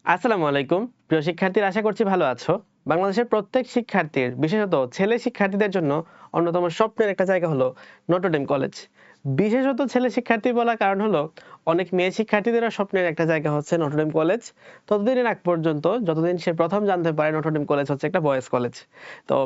আসসালামু আলাইকুম প্রিয় শিক্ষার্থীরা, আশা করছি ভালো আছো। বাংলাদেশের প্রত্যেক শিক্ষার্থীর, বিশেষত ছেলে শিক্ষার্থীদের জন্য অন্যতম স্বপ্নের একটা জায়গা হলো নটরডেম কলেজ। বিশেষত ছেলে শিক্ষার্থী বলার কারণ হলো অনেক মেয়ে শিক্ষার্থীদেরও স্বপ্নের একটা জায়গা হচ্ছে নটরডেম কলেজ। ততদিনের আগ পর্যন্ত, যতদিন সে প্রথম জানতে পারে নটরডেম কলেজ হচ্ছে একটা বয়েজ কলেজ। তো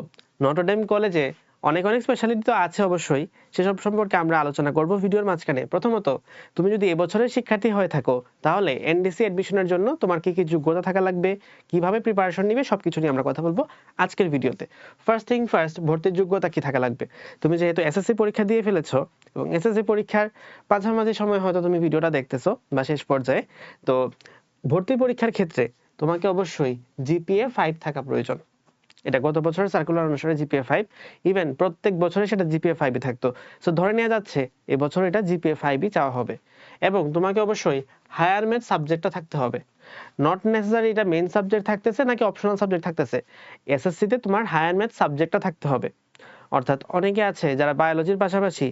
নটরডেম কলেজে অনেক অনেক স্পেশালিটি তো আছে অবশ্যই, সেসব সম্পর্কে আমরা আলোচনা করব ভিডিওর মাঝখানে। প্রথমত, তুমি যদি এবছরের শিক্ষার্থী হয়ে থাকো তাহলে এনডিসি অ্যাডমিশনের জন্য তোমার কি কি যোগ্যতা থাকা লাগবে, কিভাবে প্রিপারেশন নিবে, সবকিছু নিয়ে আমরা কথা বলবো আজকের ভিডিওতে। ফার্স্ট থিং ফার্স্ট, ভর্তির যোগ্যতা কি থাকা লাগবে। তুমি যেহেতু এসএসসি পরীক্ষা দিয়ে ফেলেছো এবং এসএসসি পরীক্ষার মাঝামাঝি সময় হয়তো তুমি ভিডিওটা দেখতেছো বা শেষ পর্যায়ে, তো ভর্তি পরীক্ষার ক্ষেত্রে তোমাকে অবশ্যই জিপিএ 5 থাকা প্রয়োজন। এটা গত বছরের সার্কুলার অনুসারে জিপিএ 5, ইভেন প্রত্যেক বছরে সেটা জিপিএ 5ই থাকতো। সো ধরে নেওয়া যাচ্ছে এবছর এটা জিপিএ 5ই চাওয়া হবে। এবং তোমাকে অবশ্যই হায়ার ম্যাথ সাবজেক্টটা থাকতে হবে। নট নেসেসারি এটা মেইন সাবজেক্ট থাকতেছে নাকি অপশনাল সাবজেক্ট থাকতেছে, এসএসসি তে তোমার হায়ার ম্যাথ সাবজেক্টটা থাকতে হবে। অর্থাৎ অনেকে আছে যারা বায়োলজির পাশাপাশি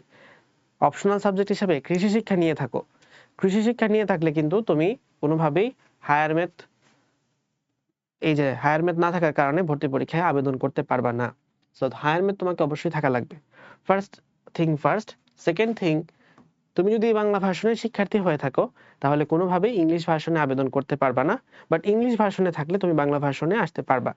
অপশনাল সাবজেক্ট হিসেবে কৃষি শিক্ষা নিয়ে থাকো। কৃষি শিক্ষা নিয়ে থাকলে কিন্তু তুমি কোনোভাবেই হায়ার ম্যাথ, এই যে হায়ার ম্যাথ না থাকার কারণে ভর্তি পরীক্ষায় আবেদন করতে পারবা না। সো হায়ার ম্যাথ তোমাকে অবশ্যই থাকা লাগবে। First thing first. Second thing, তুমি যদি বাংলা ভার্সনের শিক্ষার্থী হয়ে থাকো তাহলে কোনোভাবেই ইংলিশ ভার্সনে আবেদন করতে পারবা না। বাট ইংলিশ ভার্সনে থাকলে তুমি বাংলা ভার্সনে আসতে পারবা।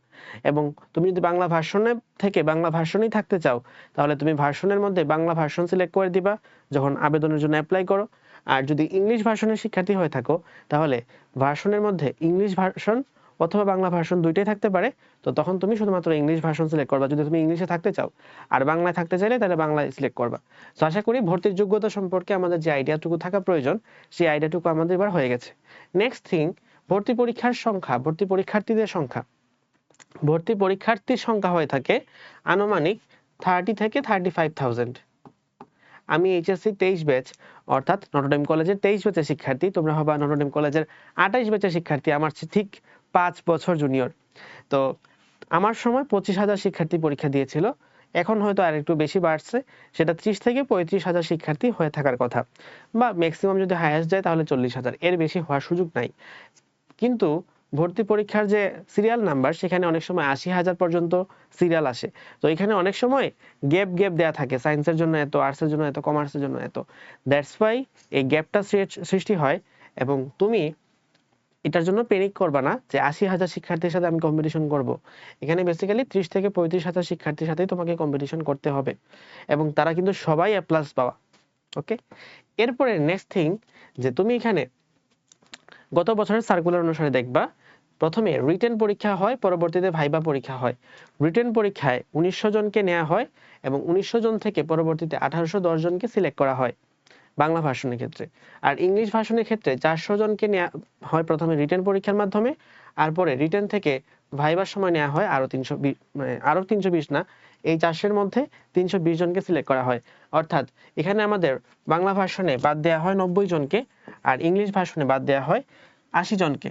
এবং তুমি যদি বাংলা ভার্সনে থেকে বাংলা ভার্সনেই থাকতে চাও তাহলে তুমি ভার্সনের মধ্যে বাংলা ভার্সন সিলেক্ট করে দিবা যখন আবেদনের জন্য অ্যাপ্লাই করো। আর যদি ইংলিশ ভার্সনের শিক্ষার্থী হয়ে থাকো তাহলে ভার্সনের মধ্যে ইংলিশ ভার্সন অথবা বাংলা ভার্সন দুইটাই থাকতে পারে। তো তখন তুমি শুধুমাত্র ইংলিশ ভার্সন সিলেক্ট করবা যদি তুমি ইংলিশে থাকতে চাও। আর বাংলায় থাকতে চাইলে তাহলে বাংলায় সিলেক্ট করবা। তো আশা করি ভর্তির যোগ্যতা সম্পর্কে আমাদের যে আইডিয়াটুকু থাকা প্রয়োজন সেই আইডিয়াটুকু আমাদের এবার হয়ে গেছে। নেক্সট থিং, ভর্তি পরীক্ষার সংখ্যা, ভর্তি পরীক্ষার্থীদের সংখ্যা। ভর্তি পরীক্ষার্থীর সংখ্যা হয়ে থাকে আনুমানিক 30 থেকে 35,000। আমি এইচএসসি 23 ব্যাচ, অর্থাৎ নটরডেম কলেজের 23 ব্যাচের শিক্ষার্থী, তোমরা হবা নটরডেম কলেজের 28 ব্যাচের শিক্ষার্থী, আমার ঠিক 5 বছর জুনিয়র। তো আমার সময় 25,000 শিক্ষার্থী পরীক্ষা দিয়েছিল, এখন হয়তো আর একটু বেশি বাড়ছে, সেটা 30 থেকে 35,000 শিক্ষার্থী হয়ে থাকার কথা, বা ম্যাক্সিমাম যদি হাইয়েস্ট যায় তাহলে 40,000, এর বেশি হওয়ার সুযোগ নাই। কিন্তু ভর্তি পরীক্ষার যে সিরিয়াল নাম্বার সেখানে অনেক সময় 80,000 পর্যন্ত সিরিয়াল আসে। তো এখানে অনেক সময় গ্যাপ গ্যাপ দেয়া থাকে, সায়েন্সের জন্য এত, আর্টসের জন্য এত, কমার্সের জন্য এত। দ্যাটস ওয়াই এই গ্যাপটা সৃষ্টি হয়। এবং তুমি এটার জন্য প্যানিক করবা না যে 80,000 শিক্ষার্থীর সাথে আমি কম্পিটিশন করব। এখানে বেসিক্যালি 30 থেকে 35,000 শিক্ষার্থীর সাথেই তোমাকে কম্পিটিশন করতে হবে, এবং তারা কিন্তু সবাই এ প্লাস পাওয়া। ওকে, এরপরে নেক্সট থিং, যে তুমি এখানে গত বছরের সার্কুলার অনুসারে দেখবা প্রথমে রিটেন পরীক্ষা হয়, পরবর্তীতে ভাইবা পরীক্ষা হয়। রিটেন পরীক্ষায় 1900 জনকে নেওয়া হয় এবং 1900 জন থেকে পরবর্তীতে 1810 জনকে সিলেক্ট করা হয় বাংলা ভার্সনের ক্ষেত্রে। আর ইংলিশ ভার্সনের ক্ষেত্রে 400 জনকে নেওয়া হয় প্রথমে রিটেন পরীক্ষার মাধ্যমে, আর পরে রিটেন থেকে ভাইবার সময় নেওয়া হয় আরো 320, মানে আরো 320 না, এই 400-এর মধ্যে 320 জনকে সিলেক্ট করা হয়। অর্থাৎ এখানে আমাদের বাংলা ভার্সনে বাদ দেওয়া হয় 90 জনকে, আর ইংলিশ ভার্সনে বাদ দেওয়া হয় 80 জনকে।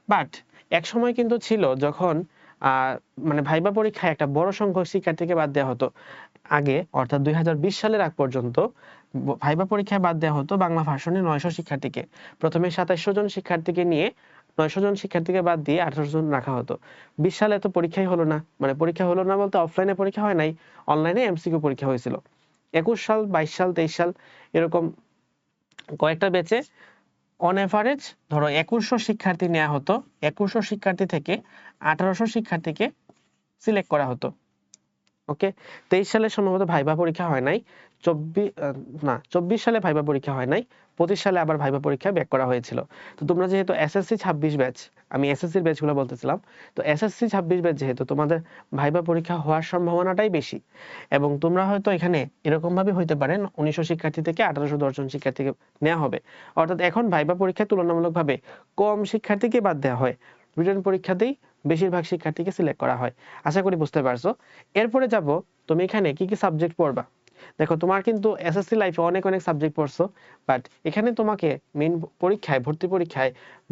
বাট এক সময় কিন্তু ছিল যখন মানে ভাইবা পরীক্ষায় একটা বড় সংখ্যক শিক্ষার্থীকে বাদ দেওয়া হতো। আগে অর্থাৎ 2020 সালের আগ পর্যন্ত ভাইবা পরীক্ষায় বাদ দেওয়া হতো বাংলা ভার্সনে 900 শিক্ষার্থীকে। প্রথমে 2700 জন শিক্ষার্থীকে নিয়ে 900 জন শিক্ষার্থীকে বাদ দিয়ে 1800 জন রাখা হতো। 20 সালে তো পরীক্ষাই হলো না, মানে পরীক্ষা হলো না বলতে অফলাইনে পরীক্ষা হয় নাই, অনলাইনে এমসিকিউ পরীক্ষা হয়েছিল। 21 সাল, 22 সাল, 23 সাল এরকম কয়েকটা ব্যাচে অন এভারেজ ধরো 2100 শিক্ষার্থী নেওয়া হতো। 2100 শিক্ষার্থী থেকে 1800 শিক্ষার্থীকে সিলেক্ট করা হতো। ওকে, 23 সালে সম্ভবত ভাইবা পরীক্ষা হয় নাই, 24 সালে ভাইবা পরীক্ষা হয় নাই, 25 সালে আবার ভাইবা পরীক্ষা ব্যাক করা হয়েছিল। তো তোমরা যেহেতু এসএসসি 26 ব্যাচ, আমি এসএসসির ব্যাচগুলো বলতেছিলাম, তো এসএসসি 26 ব্যাচ যেহেতু তোমাদের ভাইবা পরীক্ষা হওয়ার সম্ভাবনাটাই বেশি। এবং তোমরা হয়তো এখানে এরকম ভাবে হইতে পারে 1900 শিক্ষার্থী থেকে 1810 জন শিক্ষার্থীকে নেওয়া হবে। অর্থাৎ এখন ভাইবা পরীক্ষায় তুলনামূলকভাবে কম শিক্ষার্থীকে বাদ দেওয়া হয়, রিটেন পরীক্ষাতেই বেশিরভাগ শিক্ষার্থীকে সিলেক্ট করা হয়। আশা করি বুঝতে পারছো। এরপরে যাব, তুমি এখানে কি কি সাবজেক্ট পড়বা। দেখো তোমার কিন্তু এসএসসি লাইফে অনেক অনেক সাবজেক্ট পড়ছো, বাট এখানে তোমাকে মেইন পরীক্ষায়, ভর্তি পরীক্ষায়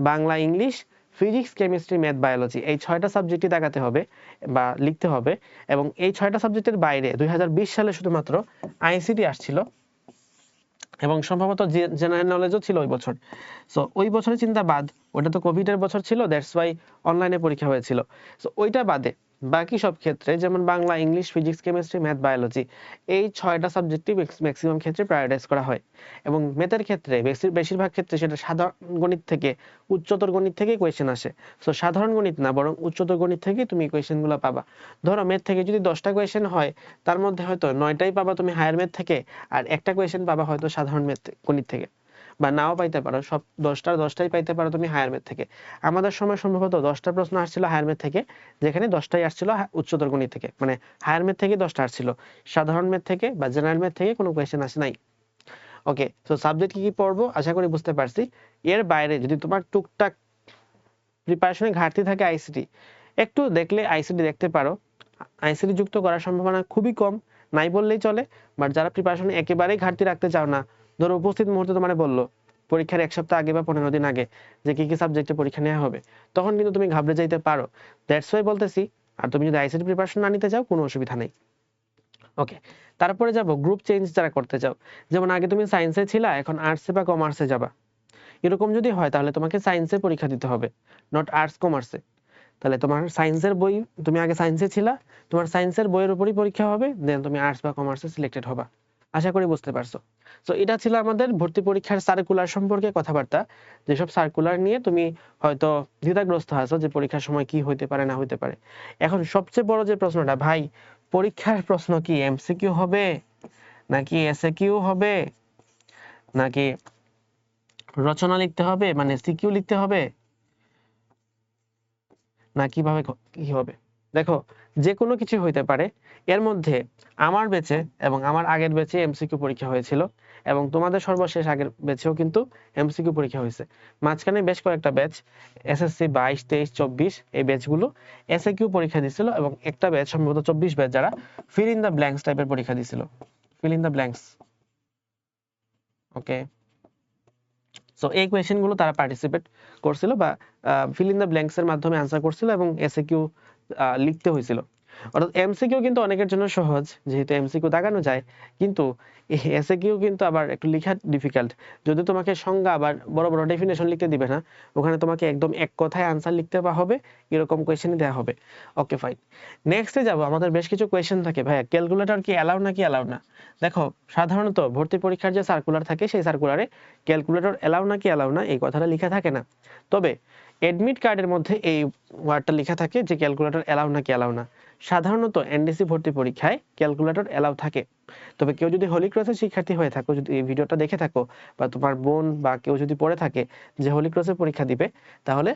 Bangla, English, physics, chemistry, math, biology এই 6টা সাবজেক্টই দেখাতে হবে বা লিখতে হবে। এবং এই 6টা সাবজেক্টের বাইরে 2020 সালে শুধুমাত্র আইসিটি আসছিল, এবং সম্ভবত জেনারেল নলেজও ছিল ওই বছর। সো ওই বছরের চিন্তা বাদ, ওটা তো কোভিডের বছর ছিল, দ্যাটস ওয়াই অনলাইনে পরীক্ষা হয়েছিল। সো ওইটা বাদে বাকি সব ক্ষেত্রে যেমন Bangla, English, physics, chemistry, math, biology, এই 6টা সাবজেক্টই ম্যাক্সিমাম ক্ষেত্রে প্রায়োরিটাইজ করা হয়। এবং ম্যাথের ক্ষেত্রে বেশিরভাগ ক্ষেত্রে সেটা সাধারণ গণিত থেকে, উচ্চতর গণিত থেকেই কোয়েশ্চেন আসে। সো সাধারণ গণিত না, বরং উচ্চতর গণিত থেকেই তুমি কোয়েশ্চেনগুলো পাবা। ধরো ম্যাথ থেকে যদি 10টা কোয়েশ্চেন হয়, তার মধ্যে হয়তো 9টাই পাবা তুমি হায়ার ম্যাথ থেকে, আর একটা কোয়েশ্চেন পাবা হয়তো সাধারণ ম্যাথ গণিত থেকে, বা নাও পাইতে পারো, সব 10টাই পাইতে পারো তুমি হায়ার ম্যাথ থেকে। আমাদের সময় সম্ভবত 10টা প্রশ্ন আসছিল হায়ার ম্যাথ থেকে, যেখানে 10টাই আসছিল উচ্চতর গণিত থেকে, মানে হায়ার ম্যাথ থেকে 10টা আসছিল, সাধারণ ম্যাথ থেকে বা জেনারেল ম্যাথ থেকে কোনো কোয়েশ্চেন আসে নাই। ওকে, তো সাবজেক্ট কি কি পড়বো আশা করি বুঝতে পারছি। এর বাইরে যদি তোমার টুকটাক প্রিপারেশনে ঘাটতি থাকে আইসিটি, একটু দেখলে আইসিটি দেখতে পারো। আইসিটি যুক্ত করার সম্ভাবনা খুবই কম, নাই বললেই চলে। বাট যারা প্রিপারেশনে একেবারেই ঘাটতি রাখতে চাও না, ধরো উপস্থিত মুহূর্তে তোমার বললো পরীক্ষার 1 সপ্তাহ আগে বা 15 দিন আগে যে কি কি সাবজেক্টে পরীক্ষা নেওয়া হবে, তখন কিন্তু তুমি ঘাবড়ে যাইতে পারো। দ্যাটস ওয়াই বলতেছি, আর তুমি যদি আইসিটি প্রিপারেশন না নিতে চাও কোনো অসুবিধা নেই। ওকে, তারপরে যাব গ্রুপ চেঞ্জ যারা করতে চাও, যেমন আগে তুমি সায়েন্সে ছিলা, এখন আর্টসে বা কমার্সে যাবা, এরকম যদি হয় তাহলে তোমাকে সায়েন্সে পরীক্ষা দিতে হবে, নট আর্টস কমার্সে। তাহলে তোমার সায়েন্সের বই, তুমি আগে সায়েন্সে ছিলা, তোমার সায়েন্সের বইয়ের উপরই পরীক্ষা হবে, দেন তুমি আর্টস বা কমার্সে সিলেক্টেড হবা। আশা করি বুঝতে পারছো। তো এটা ছিল আমাদের ভর্তি পরীক্ষার সার্কুলার সম্পর্কে কথাবার্তা, যেসব সার্কুলার নিয়ে তুমি হয়তো দ্বিধাগ্রস্ত আছো যে পরীক্ষার সময় কি হইতে পারে না হইতে পারে। এখন সবচেয়ে বড় যে প্রশ্নটা, ভাই পরীক্ষার প্রশ্ন কি এমসিকিউ হবে নাকি এসএকিউ হবে, নাকি রচনা লিখতে হবে মানে সিকিউ লিখতে হবে, না কিভাবে কি হবে? দেখো, যে কোনো কিছু হইতে পারে। এর মধ্যে আমার ব্যাচে এবং আমার আগের ব্যাচে এমসিকিউ পরীক্ষা হয়েছিল, এবং তোমাদের সর্বশেষ আগের ব্যাচেও কিন্তু এমসিকিউ পরীক্ষা হয়েছে। মাঝখানে বেশ কয়েকটা ব্যাচ, এসএসসি 22, 23, 24, এই ব্যাচগুলো এসএকিউ পরীক্ষা দিছিল, এবং একটা ব্যাচ সম্ভবত 24 ব্যাচ যারা ফিল ইন দ্য ব্ল্যাঙ্কস টাইপের পরীক্ষা দিছিল, fill in the blanks. Okay, so এই কোয়েশ্চেনগুলো তারা পার্টিসিপেট করছিল বা ফিল ইন দ্য ব্ল্যাঙ্কস এর মাধ্যমে আনসার করছিল, এবং এসএকিউ লিখতে হয়েছিল। অর্থাৎ এমসিকিউ কিন্তু অনেকের জন্য সহজ, যেহেতু এমসিকিউ দাগানো যায়, কিন্তু এসএকিউ কিন্তু আবার একটু লেখা ডিফিকাল্ট। যদি তোমাকে সংজ্ঞা আবার বড় বড় ডেফিনেশন লিখতে দিবে না, ওখানে তোমাকে একদম এক কথায় আনসার লিখতে হবে, এরকম কোয়েশ্চেনই দেওয়া হবে। ওকে ফাইন, নেক্সটে যাব। আমাদের বেশ কিছু কোয়েশ্চেন থাকে, ভাইয়া ক্যালকুলেটর কি অ্যালাউ নাকি অ্যালাউ না? দেখো, সাধারণত ভর্তি পরীক্ষার যে সার্কুলার থাকে সেই সার্কুলারে ক্যালকুলেটর অ্যালাউ নাকি অ্যালাউ না এই কথাটা লেখা থাকে না। তবে এডমিট কার্ডের মধ্যে এই ওয়ার্ডটা লেখা থাকে যে ক্যালকুলেটর অ্যালাউ নাকি অ্যালাউ না। সাধারণত এনডিসি ভর্তি পরীক্ষায় ক্যালকুলেটর অ্যালাউ থাকে। তবে কেউ যদি হোলি ক্রসের শিক্ষার্থী হয়ে থাকো, যদি এই ভিডিওটা দেখে থাকো, বা তোমার বোন বা কেউ যদি পড়ে থাকে যে হোলি ক্রসের পরীক্ষা দিবে, তাহলে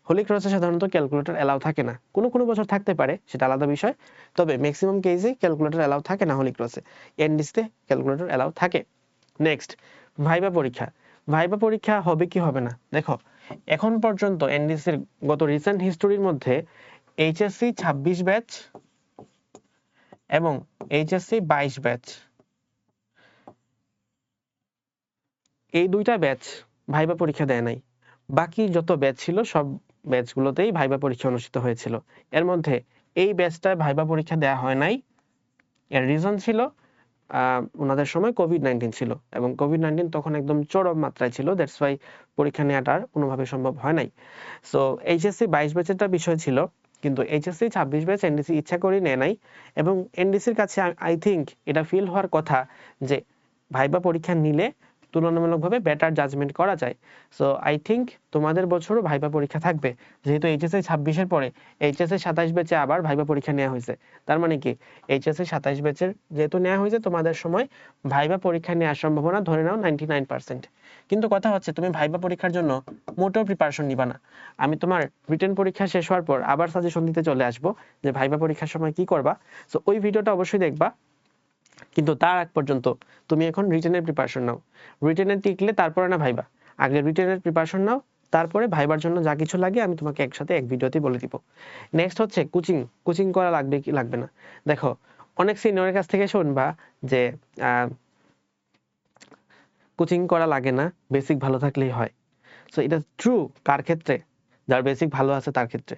হোলি ক্রসে সাধারণত ক্যালকুলেটর অ্যালাউ থাকে না। কোনো কোনো বছর থাকতে পারে, সেটা আলাদা বিষয়। তবে ম্যাক্সিমাম কেসে ক্যালকুলেটর অ্যালাউ থাকে না হোলি ক্রসে, এনডিসিতে ক্যালকুলেটর অ্যালাউ থাকে। নেক্সট, ভাইবা পরীক্ষা। ভাইবা পরীক্ষা হবে কি হবে না? দেখো, এখন পর্যন্ত এনডিসির গত রিসেন্ট হিস্টোরির মধ্যে এইচএসসি 26 ব্যাচ এবং এইচএসসি 22 ব্যাচ, এই দুইটা ব্যাচ ভাইবা পরীক্ষা দেয় নাই। বাকি যত ব্যাচ ছিল সব ব্যাচগুলোতেই ভাইবা পরীক্ষা অনুষ্ঠিত হয়েছিল। এর মধ্যে এই ব্যাচটায় ভাইবা পরীক্ষা দেওয়া হয় নাই। এর রিজন ছিল ওনাদের সময় কোভিড-19 ছিল, এবং কোভিড-19 তখন একদম চরম মাত্রায় ছিল, দ্যাটস ওয়াই পরীক্ষা নেওয়াটা কোনোভাবে সম্ভব হয় নাই। সো এইচএসসি 22 ব্যাচেরটা বিষয় ছিল, কিন্তু এইচএসসি 26 ব্যাচ এনডিসি ইচ্ছা করে নেয় নাই। এবং এনডিসির কাছে আই থিঙ্ক এটা ফিল হওয়ার কথা যে ভাইবা পরীক্ষা নিলে তুলনামূলকভাবে বেটার জাজমেন্ট করা যায়। সো আই থিঙ্ক তোমাদের বছরও ভাইবা পরীক্ষা থাকবে, যেহেতু এইচএসসি 26-এর পরে এইচএসসি 27 ব্যাচে আবার ভাইবা পরীক্ষা নেওয়া হয়েছে। তার মানে কি, এইচএসসি 27 ব্যাচের যেহেতু নেওয়া হয়েছে, তোমাদের সময় ভাইবা পরীক্ষা নেওয়ার সম্ভাবনা ধরে নাও 99%। কিন্তু কথা হচ্ছে, তুমি ভাইবা পরীক্ষার জন্য মোটেও প্রিপারেশন নিবা না। আমি তোমার রিটেন পরীক্ষা শেষ হওয়ার পর আবার সাজেশন দিতে চলে আসবো যে ভাইবা পরীক্ষার সময় কি করবা। সো ওই ভিডিওটা অবশ্যই দেখবা, কিন্তু তার আগ পর্যন্ত তুমি এখন রিটেনের প্রিপারেশন নাও। রিটেনের টিকলে তারপরে না ভাইবা, আগে রিটেনের প্রিপারেশন নাও, তারপরে ভাইবার জন্য যা কিছু লাগে আমি তোমাকে একসাথে এক ভিডিওতে বলে দিব। নেক্সট হচ্ছে কোচিং। কোচিং করা লাগবে কি লাগবে না? দেখো, অনেক সিনিয়রের কাছ থেকে শুনবা যে কোচিং করা লাগে না, বেসিক ভালো থাকলেই হয়। সো এটা ট্রু কার ক্ষেত্রে? যার বেসিক ভালো আছে তার ক্ষেত্রে।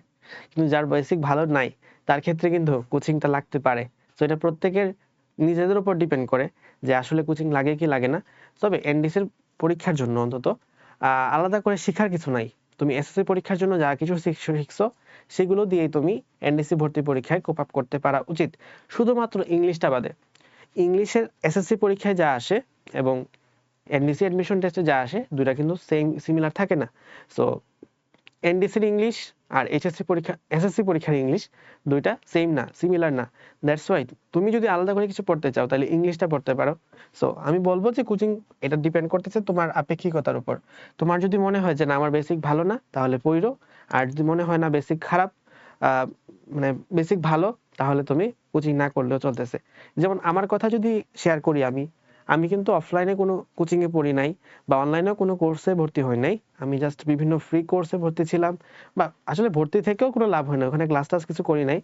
কিন্তু যার বেসিক ভালো নাই তার ক্ষেত্রে কিন্তু কোচিংটা লাগতে পারে। সো এটা প্রত্যেকের নিজেদের উপর ডিপেন্ড করে যে আসলে কোচিং লাগে কি লাগে না। তবে এনডিসির পরীক্ষার জন্য অন্তত আলাদা করে শেখার কিছু নাই। তুমি এসএসসি পরীক্ষার জন্য যা কিছু শিখছো সেগুলো দিয়েই তুমি এনডিসি ভর্তি পরীক্ষায় কোপ আপ করতে পারা উচিত, শুধুমাত্র ইংলিশটা বাদে। ইংলিশের এসএসসি পরীক্ষায় যা আসে এবং এনডিসি অ্যাডমিশন টেস্টে যা আসে দুইটা কিন্তু সিমিলার থাকে না। সো এনডিসির ইংলিশ আর এসএসসি পরীক্ষার ইংলিশ দুইটা সেম না, সিমিলার না। দ্যাটস ওয়াই তুমি যদি আলাদা করে কিছু পড়তে চাও তাহলে ইংলিশটা পড়তে পারো। সো আমি বলবো যে কোচিং এটা ডিপেন্ড করতেছে তোমার আপেক্ষিকতার উপর। তোমার যদি মনে হয় যে না আমার বেসিক ভালো না তাহলে পড়ো, আর যদি মনে হয় না বেসিক খারাপ, মানে বেসিক ভালো, তাহলে তুমি কোচিং না করলেও চলতেছে। যেমন আমার কথা যদি শেয়ার করি, আমি কিন্তু অফলাইনে কোনো কোচিং এ পড়ি নাই বা অনলাইনেও কোনো কোর্সে ভর্তি হই নাই। আমি জাস্ট বিভিন্ন ফ্রি কোর্সে ভর্তি ছিলাম, বা আসলে ভর্তি থেকেও কোনো লাভ হয় না, ওখানে ক্লাস টাস কিছু করি নাই।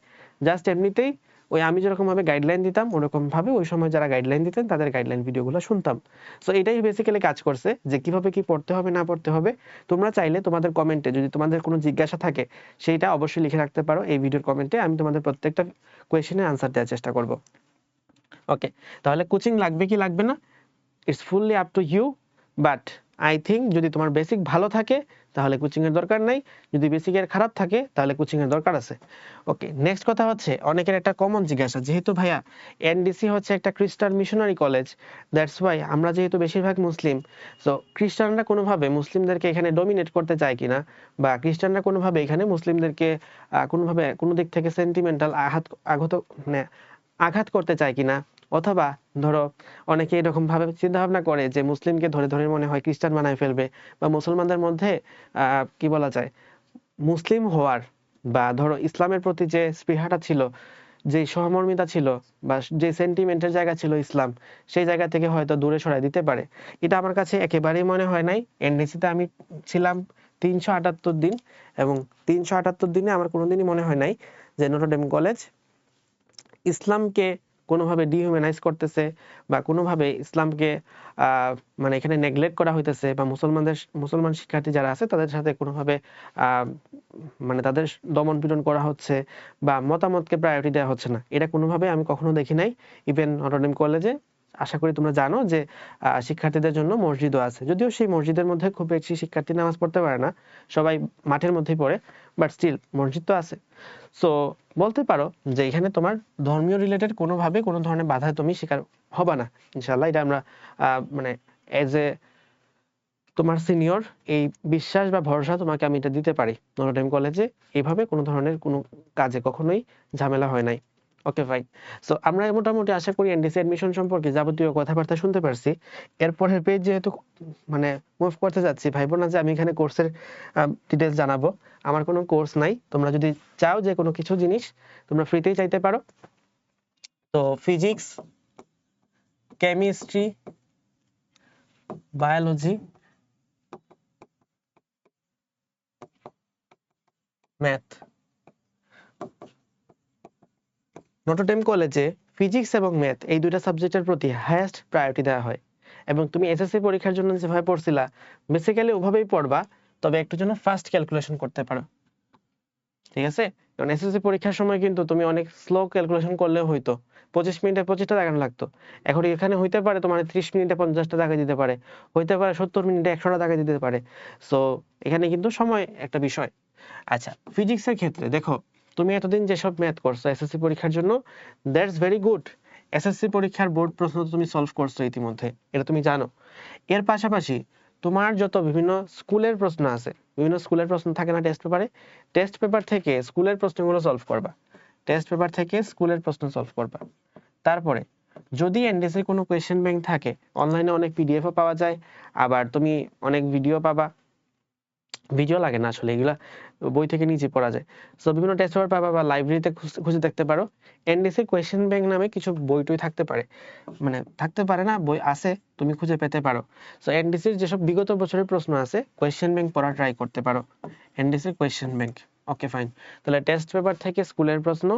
জাস্ট এমনিতেই ওই আমি যেরকম ভাবে গাইডলাইন দিতাম ওরকম ভাবে ওই সময় যারা গাইডলাইন দিতেন তাদের গাইডলাইন ভিডিওগুলো শুনতাম। সো এটাই বেসিক্যালি কাজ করছে যে কিভাবে কি পড়তে হবে না পড়তে হবে। তোমরা চাইলে তোমাদের কমেন্টে যদি তোমাদের কোনো জিজ্ঞাসা থাকে সেইটা অবশ্যই লিখে রাখতে পারো এই ভিডিওর কমেন্টে, আমি তোমাদের প্রত্যেকটা কোয়েশ্চেনের আনসার দেওয়ার চেষ্টা করব। ওকে, তাহলে কোচিং লাগবে কি লাগবে না, it's fully up to you, but I think যদি তোমার বেসিক ভালো থাকে তাহলে কোচিং এর দরকার নাই, যদি বেসিক এর খারাপ থাকে তাহলে কোচিং এর দরকার আছে। ওকে, নেক্সট কথা হচ্ছে অনেকের একটা কমন জিজ্ঞাসা, যেহেতু ভাইয়া এনডিসি হচ্ছে একটা খ্রিস্টান মিশনারি কলেজ, দ্যাটস ওয়াই আমরা যেহেতু বেশিরভাগ মুসলিম, সো খ্রিস্টানরা কোনোভাবে মুসলিমদেরকে এখানে ডমিনেট করতে চায় কিনা, বা খ্রিস্টানরা কোনোভাবে এখানে মুসলিমদেরকে কোনোভাবে কোনো দিক থেকে সেন্টিমেন্টাল মানে আঘাত করতে চায় কিনা, অথবা ধরো অনেকে এরকম ভাবে চিন্তা ভাবনা করে যে মুসলিমকে ধরে ধরে মনে হয় খ্রিস্টান বানায় ফেলবে, বা মুসলমানদের মধ্যে কি বলা যায় মুসলিম হওয়ার বা ধরো ইসলামের প্রতি যে স্পৃহাটা ছিল, যে সহমর্মিতা ছিল, বা যে সেন্টিমেন্টের জায়গা ছিল ইসলাম, সেই জায়গা থেকে হয়তো দূরে সরাই দিতে পারে। এটা আমার কাছে একেবারেই মনে হয় নাই। এনডিসিতে আমি ছিলাম 378 দিন, এবং 378 দিনে আমার কোনোদিনই মনে হয় নাই যে নটরডেম কলেজ ইসলামকে কোনোভাবে ডিহিউম্যানাইজ করতেছে, বা কোনোভাবে ইসলামকে মানে এখানে নেগলেক্ট করা হইতেছে, বা মুসলমান শিক্ষার্থী যারা আছে তাদের সাথে কোনোভাবে মানে তাদের দমন পীড়ন করা হচ্ছে, বা মতামতকে প্রায়োরিটি দেওয়া হচ্ছে না, এটা কোনোভাবে আমি কখনো দেখি নাই। ইভেন নটরডেম কলেজে আশা করি তোমরা জানো যে শিক্ষার্থীদের জন্য মসজিদও আছে, যদিও সেই মসজিদের মধ্যে খুব বেশি শিক্ষার্থী নামাজ পড়তে পারে না, সবাই মাঠের মধ্যেই পড়ে, বাট স্টিল মসজিদ তো আছে। সো বলতে পারো যে এখানে তোমার ধর্মীয় রিলেটেড কোনোভাবে কোনো ধরনের বাধা তুমি শিকার হবা না ইনশাআল্লাহ। এটা আমরা মানে এজ এ তোমার সিনিয়র এই বিশ্বাস বা ভরসা তোমাকে আমি এটা দিতে পারি। নটরডেম কলেজে এইভাবে কোনো ধরনের কোনো কাজে কখনোই ঝামেলা হয় নাই। Okay fine. সো আমরা মোটামুটি আশা করি এনডিসি এডমিশন সম্পর্কে যাবতীয় কথাবার্তা শুনতে পারছি। এরপরের পেজ যেহেতু মানে মুভ করতে যাচ্ছি, ভাইবো না যে আমি এখানে কোর্সের ডিটেলস জানাবো। আমার কোনো কোর্স নাই, তোমরা যদি চাও যে কোনো কিছু জিনিস তোমরা ফ্রিতেই চাইতে পারো। তো physics, chemistry, biology, math, Notre Dame কলেজে ফিজিক্স এবং ম্যাথ এই দুইটা সাবজেক্টের প্রতি হাইয়েস্ট প্রায়োরিটি দেওয়া হয়। এবং তুমি এসএসসি পরীক্ষার জন্য যেভাবে পড়ছিলা বেসিক্যালি ওভাবেই পড়বা, তবে একটু যেন ফাস্ট ক্যালকুলেশন করতে পারো, ঠিক আছে? কারণ এসএসসি পরীক্ষার সময় কিন্তু তুমি অনেক স্লো ক্যালকুলেশন করলেও হইতো, 25 মিনিটে 25টা দেখানো লাগতো। এখন এখানে হইতে পারে তোমার 30 মিনিটে 50টা দেখা দিতে পারে, হইতে পারে 70 মিনিটে 100টা দেখা দিতে পারে। সো এখানে কিন্তু সময় একটা বিষয়। আচ্ছা, ফিজিক্সের ক্ষেত্রে দেখো, তুমি এতদিন যেসব ম্যাথ করছো এসএসসি পরীক্ষার জন্য, দ্যাটস ভেরি গুড। এসএসসি পরীক্ষার বোর্ড প্রশ্ন তুমি সলভ করছো ইতিমধ্যে, এটা তুমি জানো। এর পাশাপাশি তোমার যত বিভিন্ন স্কুলের প্রশ্ন আছে, বিভিন্ন স্কুলের প্রশ্ন থাকে না টেস্ট পেপারে, টেস্ট পেপার থেকে স্কুলের প্রশ্নগুলো সলভ করবা, টেস্ট পেপার থেকে স্কুলের প্রশ্ন সলভ করবা। তারপরে যদি এনডিসির কোনো কোয়েশ্চেন ব্যাংক থাকে, অনলাইনে অনেক পিডিএফও পাওয়া যায়, আবার তুমি অনেক ভিডিও পাবা, ভিডিও লাগে না আসলে, এগুলা বই থেকে নিচে পড়া যায়। সো বিভিন্ন টেস্ট পেপার পাবা, বা লাইব্রেরিতে খুঁজে দেখতে পারো। এনডিসি কোয়েশ্চেন ব্যাংক নামে কিছু বই টই থাকতে পারে, মানে থাকতে পারে না, বই আছে, তুমি খুঁজে পেতে পারো। সো এনডিসির যেসব বিগত বছরের প্রশ্ন আছে কোয়েশ্চেন ব্যাংক পড়া ট্রাই করতে পারো, এনডিসির কোয়েশ্চেন ব্যাংক। Okay fine. তাহলে টেস্ট পেপার থেকে স্কুলের প্রশ্ন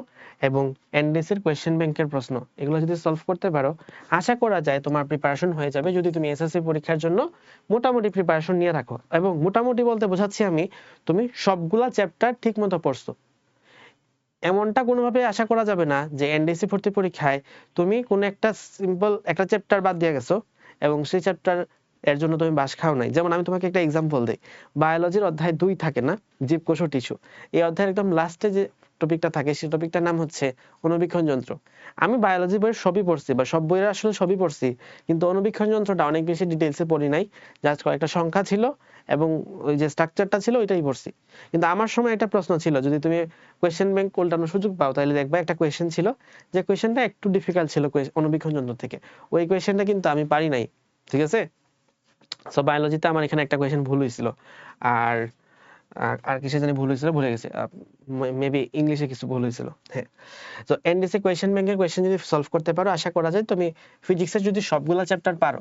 এবং এনডিসির কোয়েশ্চেন ব্যাংকের প্রশ্ন এগুলো যদি সলভ করতে পারো, আশা করা যায় তোমার প্রিপারেশন হয়ে যাবে, যদি তুমি এসএসসি পরীক্ষার জন্য মোটামুটি প্রিপারেশন নিয়ে রাখো। এবং মোটামুটি বলতে বোঝাচ্ছি আমি, তুমি সবগুলা চ্যাপ্টার ঠিক মতো পড়ছো, এমনটা কোনোভাবে আশা করা যাবে না যে এনডিসি ভর্তি পরীক্ষায় তুমি কোনো একটা সিম্পল একটা চ্যাপ্টার বাদ দিয়ে গেছো এবং সেই চ্যাপ্টার এর জন্য তুমি বাস খাও নাই। যেমন আমি তোমাকে একটা এক্সাম্পল দিই, বায়োলজির অধ্যায় 2 থাকে না, জীবকোষ ও টিস্যু, এই অধ্যায়ের একদম লাস্টে যে টপিকটা থাকে সেই টপিকটার নাম হচ্ছে অণুবীক্ষণ যন্ত্র। আমি বায়োলজি বইয়ের সবই পড়ছি বা সব বইয়ের আসলে সবই পড়ছি, কিন্তু অণুবীক্ষণ যন্ত্রটা অনেক বেশি ডিটেইলসে পড়ি নাই, জাস্ট কয়েকটা সংখ্যা ছিল এবং ওই যে স্ট্রাকচারটা ছিল ওইটাই পড়ছি। কিন্তু আমার সময় একটা প্রশ্ন ছিল, যদি তুমি কোয়েশ্চেন ব্যাংক উল্টানোর সুযোগ পাও তাহলে দেখবা একটা কোয়েশ্চেন ছিল যে কোয়েশ্চেনটা একটু ডিফিকাল্ট ছিল অণুবীক্ষণ যন্ত্র থেকে, ওই কোয়েশ্চেনটা কিন্তু আমি পারি নাই, ঠিক আছে। সো বায়োলজিতে আমার এখানে একটা কোয়েশ্চেন ভুল হয়েছিল, আর আর কিসে জানি ভুল হয়েছিল ভুলে গেছি, মেবি ইংলিশে কিছু ভুল হয়েছিল। হ্যাঁ, তো এনডিসি কোয়েশ্চেন ব্যাংকের কোয়েশ্চেন যদি সলভ করতে পারো, আশা করা যায় তুমি ফিজিক্সের যদি সবগুলা চ্যাপ্টার পারো,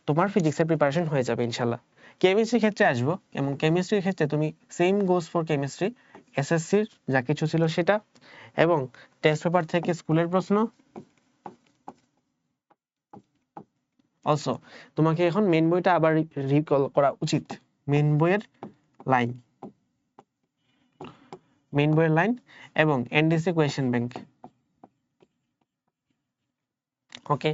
তোমার ফিজিক্সের প্রিপারেশন হয়ে যাবে ইনশাল্লাহ। কেমিস্ট্রির ক্ষেত্রে আসবো, এবং কেমিস্ট্রির ক্ষেত্রে তুমি সেম গোস ফর কেমিস্ট্রি, এসএসসির যা কিছু ছিল সেটা, এবং টেস্ট পেপার থেকে স্কুলের প্রশ্ন। অলসো তোমাকে এখন মেন বইটা আবার রিকল করা উচিত, মেন বইয়ের লাইন, এবং এনডিসি কোয়েশ্চেন ব্যাংক। ওকে,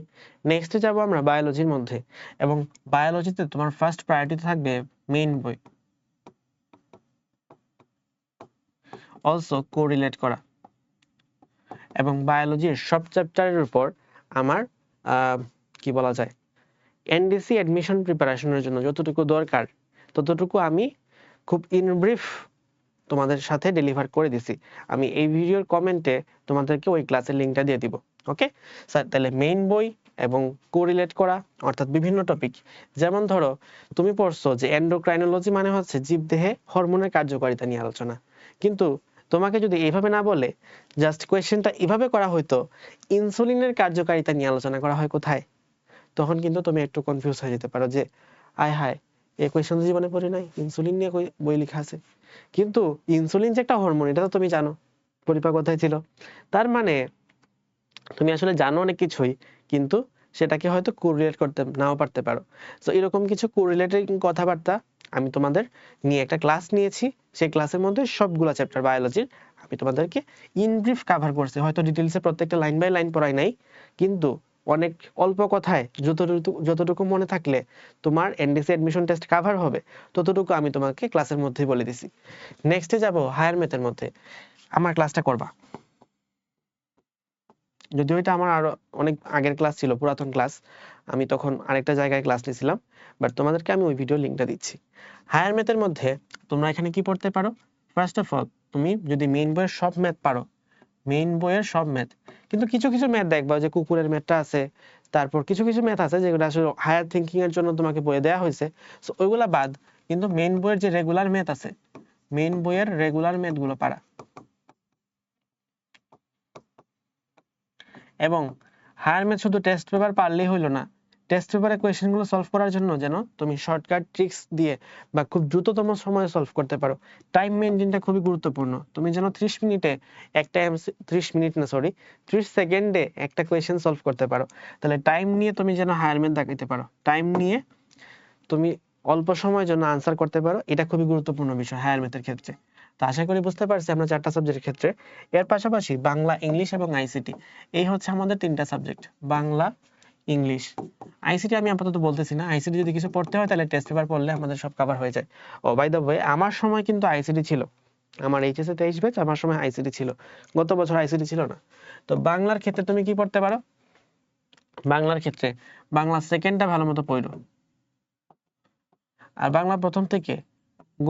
নেক্সটে যাব আমরা বায়োলজির মধ্যে, এবং বায়োলজিতে তোমার ফার্স্ট প্রায়োরিটি থাকবে মেইন বই, অলসো কোরিলেট করা, এবং বায়োলজির সব চ্যাপ্টারের উপর আমার কি বলা যায়, এনডিসি অ্যাডমিশন প্রিপারেশনের জন্য যতটুকু দরকার ততটুকু আমি খুব ইন ব্রিফ তোমাদের সাথে ডেলিভার করে দিছি। আমি এই ভিডিওর কমেন্টে তোমাদেরকে ওই ক্লাসের লিঙ্কটা দিয়ে দিব। ওকে স্যার, তাহলে মেইন বই এবং কোরিলেট করা, অর্থাৎ বিভিন্ন টপিক, যেমন ধরো তুমি পড়ছো যে এন্ডোক্রাইনোলজি মানে হচ্ছে জীবদেহে হরমোনের কার্যকারিতা নিয়ে আলোচনা, কিন্তু তোমাকে যদি এইভাবে না বলে জাস্ট কোয়েশ্চেনটা এভাবে করা হয়তো ইনসুলিনের কার্যকারিতা নিয়ে আলোচনা করা হয় কোথায়, তখন কিন্তু তুমি একটু কনফিউজ হয়ে যেতে পারো যে আয় হায়, এই কোয়েশ্চেন জীবনে পড়ি নাই, ইনসুলিন নিয়ে বই লেখা আছে। কিন্তু ইনসুলিন যে একটা হরমোন এটা তো তুমি জানো, পরিপাক অধ্যায় ছিল। তার মানে তুমি আসলে জানো অনেক কিছুই, কিন্তু সেটাকে হয়তো কোরিলেট করতে নাও পারতে পারো। তো এরকম কিছু কোরিলেটেড কথাবার্তা আমি তোমাদের নিয়ে একটা ক্লাস নিয়েছি, সেই ক্লাসের মধ্যে সবগুলা চ্যাপ্টার বায়োলজির আমি তোমাদেরকে ইন ব্রিফ কভার করছি, হয়তো ডিটেইলসে প্রত্যেকটা লাইন বাই লাইন পড়াই নাই, কিন্তু অনেক অল্প কথায় যতটুকু মনে থাকলে তোমার এনডিসি অ্যাডমিশন টেস্ট কভার হবে ততটুকু আমি তোমাকে ক্লাসের মধ্যেই বলে দিছি। নেক্সটে যাব হায়ার ম্যাথের মধ্যে, আমার ক্লাসটা করবা, যদিও এটা আমার আরো অনেক আগের ক্লাস ছিল, পুরাতন ক্লাস, আমি তখন আরেকটা জায়গায় ক্লাস নিয়েছিলাম, বাট তোমাদেরকে আমি ওই ভিডিও লিঙ্কটা দিচ্ছি। হায়ার ম্যাথের মধ্যে তোমরা এখানে কি পড়তে পারো, ফার্স্ট অফ অল তুমি যদি মেইন বইয়ের সব ম্যাথ পারো, মেইন বইয়ের সব ম্যাথ, কিন্তু কিছু কিছু ম্যাথ দেখবা যে কুকুরের ম্যাথটা আছে, তারপর কিছু কিছু ম্যাথ আছে যেগুলো আসলে হায়ার থিঙ্কিং এর জন্য তোমাকে বইয়ে দেওয়া হয়েছে, সো ওইগুলা বাদ, কিন্তু মেইন বইয়ের যে রেগুলার ম্যাথ আছে, মেইন বইয়ের রেগুলার ম্যাথ গুলো পারা। এবং হায়ার ম্যাথ শুধু টেস্ট পেপার পারলেই হইলো না, টেস্ট পেপারে কোয়েশ্চেনগুলো সলভ করার জন্য যেন তুমি শর্টকাট ট্রিক্স দিয়ে বা খুব দ্রুততম সময়ে সলভ করতে পারো। টাইম মেনটেনটা খুবই গুরুত্বপূর্ণ, তুমি যেন 30 মিনিটে একটা 30 মিনিট না সরি 30 সেকেন্ডে একটা কোয়েশ্চেন সলভ করতে পারো, তাহলে টাইম নিয়ে তুমি যেন হায়ার ম্যাথ দেখাইতে পারো, টাইম নিয়ে তুমি অল্প সময়ের জন্য আনসার করতে পারো, এটা খুবই গুরুত্বপূর্ণ বিষয় হায়ার ম্যাথের ক্ষেত্রে। তো আশা করি বুঝতে পারছি আমরা 4টা সাবজেক্টের ক্ষেত্রে। এর পাশাপাশি বাংলা, ইংলিশ এবং আইসিটি, এই হচ্ছে আমাদের 3টা সাবজেক্ট, বাংলা, ইংলিশ, আইসিটি আমি আপাতত বলতেছি না, আইসিটি যদি কিছু পড়তে হয় তাহলে টেস্ট পেপার পড়লে আমাদের সব কভার হয়ে যায়। ও বাই দ্য ওয়ে, আমার সময় কিন্তু আইসিটি ছিল, আমার এইচএসএ 23 ব্যাচ, আমার সময় আইসিটি ছিল, গত বছর আইসিটি ছিল না। তো বাংলার ক্ষেত্রে তুমি কি পড়তে পারো, বাংলার ক্ষেত্রে বাংলা সেকেন্ডটা ভালো মতো পড়ো, আর বাংলা প্রথম থেকে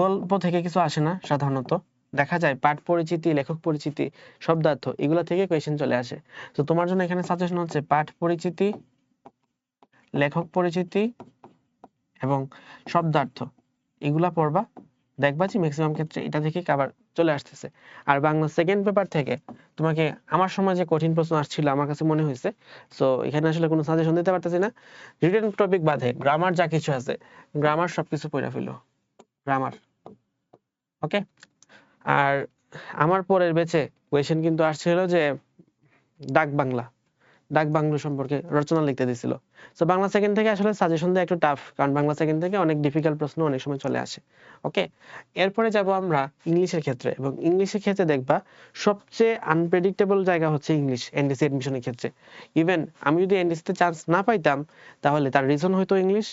গল্প থেকে কিছু আসে না সাধারণত, দেখা যায় পাঠ পরিচিতি, লেখক পরিচিতি, শব্দার্থ, এগুলা থেকে কোয়েশ্চেন চলে আসে। তো তোমার জন্য এখানে সাজেশন হচ্ছে পাঠ পরিচিতি, লেখক পরিচিতি এবং শব্দার্থ, এগুলা পড়বা, দেখবা যে ম্যাক্সিমাম ক্ষেত্রে এটা থেকে কভার চলে আসতেছে। আর বাংলা সেকেন্ড পেপার থেকে তোমাকে আমার সময় যে কঠিন প্রশ্ন আসছিল আমার কাছে মনে হয়েছে, সো এখানে আসলে কোনো সাজেশন দিতে পারতেছি না, রিটেন টপিক বাদে গ্রামার যা কিছু আছে, গ্রামার সবকিছু পড়া ফেলো, গ্রামার। ওকে, আর আমার পরের ব্যাচে কোয়েশ্চেন কিন্তু আসছিল যে ডাক বাংলা, ডাক বাংলো সম্পর্কে রচনা লিখতে দিছিল। সো বাংলা সেকেন্ড থেকে আসলে সাজেশন দেওয়া একটু টাফ, কারণ বাংলা সেকেন্ড থেকে অনেক ডিফিকাল্ট প্রশ্ন অনেক সময় চলে আসে। ওকে, এরপরে যাব আমরা ইংলিশের ক্ষেত্রে, এবং ইংলিশের ক্ষেত্রে দেখবা সবচেয়ে আনপ্রেডিক্টেবল জায়গা হচ্ছে ইংলিশ এনডিসি এডমিশনের ক্ষেত্রে। ইভেন আমি যদি এনডিসিতে চান্স না পাইতাম তাহলে তার রিজন হয়তো ইংলিশ,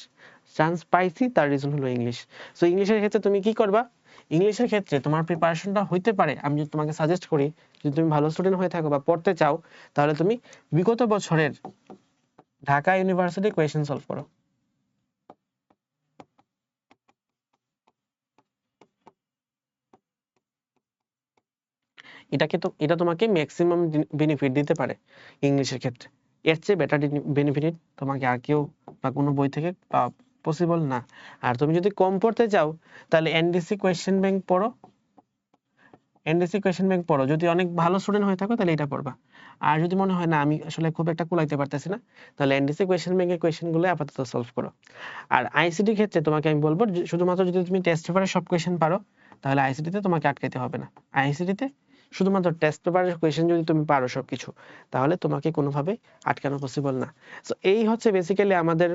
চান্স পাইছি তার রিজন হলো ইংলিশ। সো ইংলিশের ক্ষেত্রে তুমি কি করবা, ইংলিশের ক্ষেত্রে তোমার প্রিপারেশনটা হইতে পারে, আমি যদি তোমাকে সাজেস্ট করি, যদি তুমি ভালো স্টুডেন্ট হয়ে থাকো বা পড়তে চাও, তাহলে তুমি বিগত বছরের ঢাকা ইউনিভার্সিটি কোয়েশ্চেন সলভ করো। এটা তোমাকে ম্যাক্সিমাম বেনিফিট দিতে পারে ইংলিশের ক্ষেত্রে। এর চেয়ে বেটার বেনিফিট তোমাকে আর কেউ বা কোনো বই থেকে পসিবল না। আর তুমি যদি কম পড়তে চাও তাহলে এনডিসি কোয়েশ্চেন ব্যাংক পড়ো, এনডিসি কোয়েশ্চেন ব্যাংক পড়ো। যদি অনেক ভালো স্টুডেন্ট হয়ে থাকো তাহলে এটা পড়বা। আর যদি মনে হয় না আমি আসলে খুব একটা কুলাইতে পারতেছি না, তাহলে এনডিসি কোয়েশ্চেন ব্যাংকের কোয়েশ্চেনগুলো আপাতত সলভ করো। আর আইসিটি ক্ষেত্রে তোমাকে আমি বলবো শুধুমাত্র যদি তুমি টেস্ট পেপারের সব কোয়েশ্চেন পারো তাহলে আইসিটিতে তোমাকে আটকাইতে হবে না। আইসিটিতে শুধুমাত্র টেস্ট পেপারের কোয়েশ্চেন যদি তুমি পারো সবকিছু, তাহলে তোমাকে কোনোভাবে আটকানো পসিবল না। সো এই হচ্ছে বেসিক্যালি আমাদের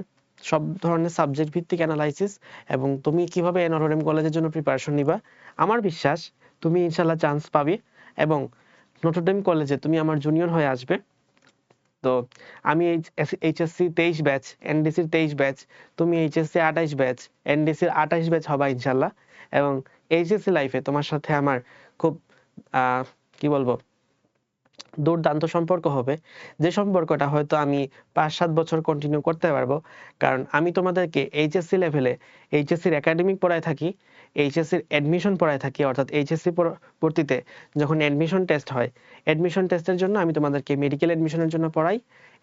সব ধরনের সাবজেক্ট ভিত্তিক অ্যানালাইসিস, এবং তুমি কিভাবে এনআরএম কলেজের জন্য প্রিপারেশন নিবা। আমার বিশ্বাস তুমি ইনশাল্লাহ চান্স পাবে, এবং নটরডেম কলেজে তুমি আমার জুনিয়র হয়ে আসবে। তো আমি এইচএসসি 23 ব্যাচ, এনডিসির 23 ব্যাচ, তুমি এইচএসসি 28 ব্যাচ, এনডিসির 28 ব্যাচ হবা ইনশাল্লাহ। এবং এইচএসসি লাইফে তোমার সাথে আমার খুব কি বলবো দুর্দান্ত সম্পর্ক হবে, যে সম্পর্কটা হয়তো আমি 5-7 বছর কন্টিনিউ করতে পারবো। কারণ আমি তোমাদেরকে এইচএসসি লেভেলে এইচএসসির একাডেমিক পড়ায় থাকি, এইচএসসির অ্যাডমিশন পড়ায় থাকি, অর্থাৎ এইচএসসি পরবর্তীতে যখন অ্যাডমিশন টেস্ট হয়, অ্যাডমিশন টেস্টের জন্য আমি তোমাদেরকে মেডিকেল অ্যাডমিশনের জন্য পড়াই,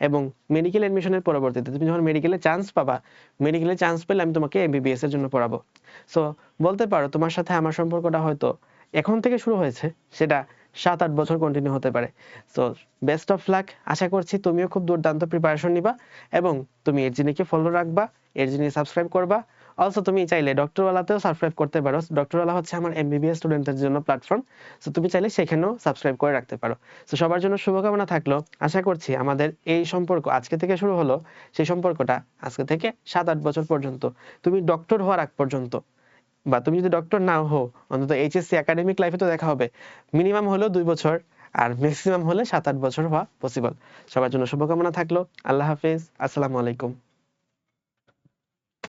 এবং মেডিকেল অ্যাডমিশনের পরবর্তীতে তুমি যখন মেডিকেলে চান্স পাবা, মেডিকেলে চান্স পেলে আমি তোমাকে এমবিবিএস এর জন্য পড়াবো। সো বলতে পারো তোমার সাথে আমার সম্পর্কটা হয়তো এখন থেকে শুরু হয়েছে, সেটা 7-8 বছর কন্টিনিউ হতে পারে। সো বেস্ট অফ লাক, আশা করছি তুমিও খুব দুর্দান্ত প্রিপারেশন নিবা, এবং তুমি এরজিনিকে ফলো রাখবা, এরজিনি সাবস্ক্রাইব করবা। অলসো তুমি চাইলে ডক্টরওয়ালাতেও সাবস্ক্রাইব করতে পারো, ডক্টরওয়ালা হচ্ছে আমার এমবিবিএস স্টুডেন্টদের জন্য প্ল্যাটফর্ম। সো তুমি চাইলে সেখানেও সাবস্ক্রাইব করে রাখতে পারো। সো সবার জন্য শুভকামনা থাকলো, আশা করছি আমাদের এই সম্পর্ক আজকে থেকে শুরু হলো, সেই সম্পর্কটা আজকে থেকে 7-8 বছর পর্যন্ত, তুমি ডক্টর হওয়ার আগ পর্যন্ত, বা তুমি যদি ডক্টর নাও হো, অন্তত এইচএসসি একাডেমিক লাইফে তো দেখা হবে, মিনিমাম হলো 2 বছর, আর ম্যাক্সিমাম হলে 7-8 বছর হওয়া পসিবল। সবার জন্য শুভকামনা থাকলো, আল্লাহ হাফেজ, আসসালামু আলাইকুম।